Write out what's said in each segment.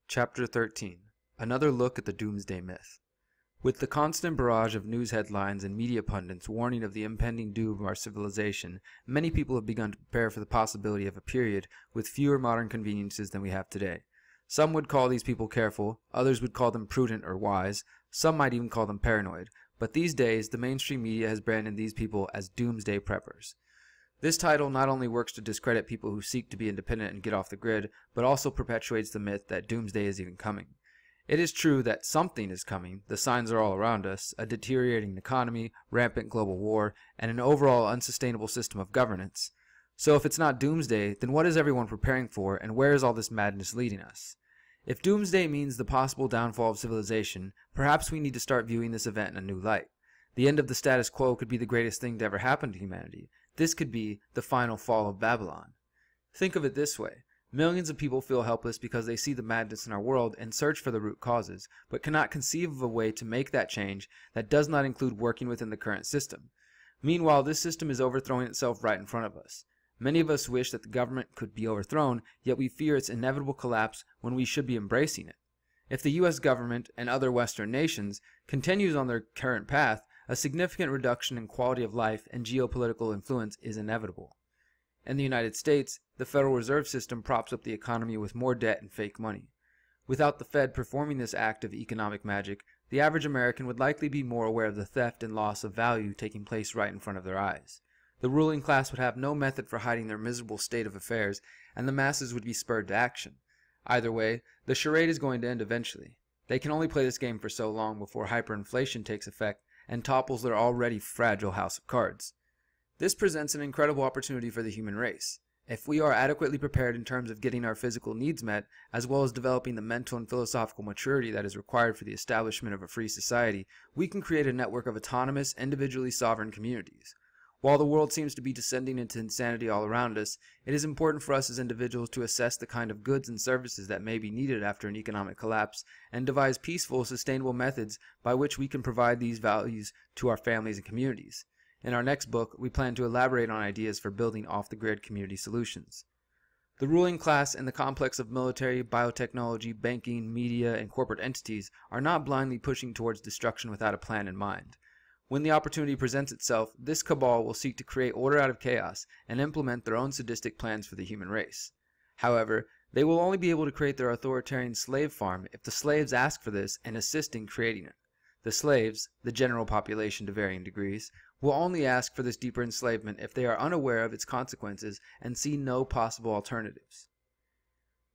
Chapter 13. Another look at the Doomsday Myth. With the constant barrage of news headlines and media pundits warning of the impending doom of our civilization, many people have begun to prepare for the possibility of a period with fewer modern conveniences than we have today. Some would call these people careful, others would call them prudent or wise, some might even call them paranoid, but these days the mainstream media has branded these people as doomsday preppers. This title not only works to discredit people who seek to be independent and get off the grid, but also perpetuates the myth that doomsday is even coming. It is true that something is coming, the signs are all around us: a deteriorating economy, rampant global war, and an overall unsustainable system of governance. So if it's not doomsday, then what is everyone preparing for, and where is all this madness leading us? If doomsday means the possible downfall of civilization, perhaps we need to start viewing this event in a new light. The end of the status quo could be the greatest thing to ever happen to humanity. This could be the final fall of Babylon. Think of it this way. Millions of people feel helpless because they see the madness in our world and search for the root causes, but cannot conceive of a way to make that change that does not include working within the current system. Meanwhile, this system is overthrowing itself right in front of us. Many of us wish that the government could be overthrown, yet we fear its inevitable collapse when we should be embracing it. If the U.S. government and other Western nations continues on their current path, a significant reduction in quality of life and geopolitical influence is inevitable. In the United States, the Federal Reserve System props up the economy with more debt and fake money. Without the Fed performing this act of economic magic, the average American would likely be more aware of the theft and loss of value taking place right in front of their eyes. The ruling class would have no method for hiding their miserable state of affairs, and the masses would be spurred to action. Either way, the charade is going to end eventually. They can only play this game for so long before hyperinflation takes effect and topples their already fragile house of cards. This presents an incredible opportunity for the human race. If we are adequately prepared in terms of getting our physical needs met, as well as developing the mental and philosophical maturity that is required for the establishment of a free society, we can create a network of autonomous, individually sovereign communities. While the world seems to be descending into insanity all around us, it is important for us as individuals to assess the kind of goods and services that may be needed after an economic collapse and devise peaceful, sustainable methods by which we can provide these values to our families and communities. In our next book, we plan to elaborate on ideas for building off-the-grid community solutions. The ruling class and the complex of military, biotechnology, banking, media, and corporate entities are not blindly pushing towards destruction without a plan in mind. When the opportunity presents itself, this cabal will seek to create order out of chaos and implement their own sadistic plans for the human race. However, they will only be able to create their authoritarian slave farm if the slaves ask for this and assist in creating it. The slaves, the general population to varying degrees, will only ask for this deeper enslavement if they are unaware of its consequences and see no possible alternatives.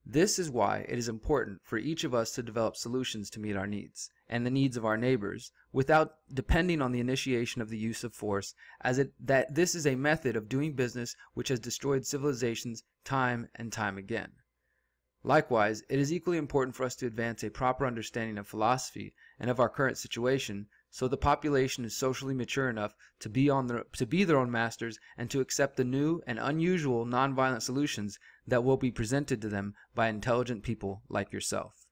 This is why it is important for each of us to develop solutions to meet our needs and the needs of our neighbors without depending on the initiation of the use of force, that this is a method of doing business which has destroyed civilizations time and time again. Likewise, it is equally important for us to advance a proper understanding of philosophy and of our current situation so the population is socially mature enough to be their own masters and to accept the new and unusual nonviolent solutions that will be presented to them by intelligent people like yourself.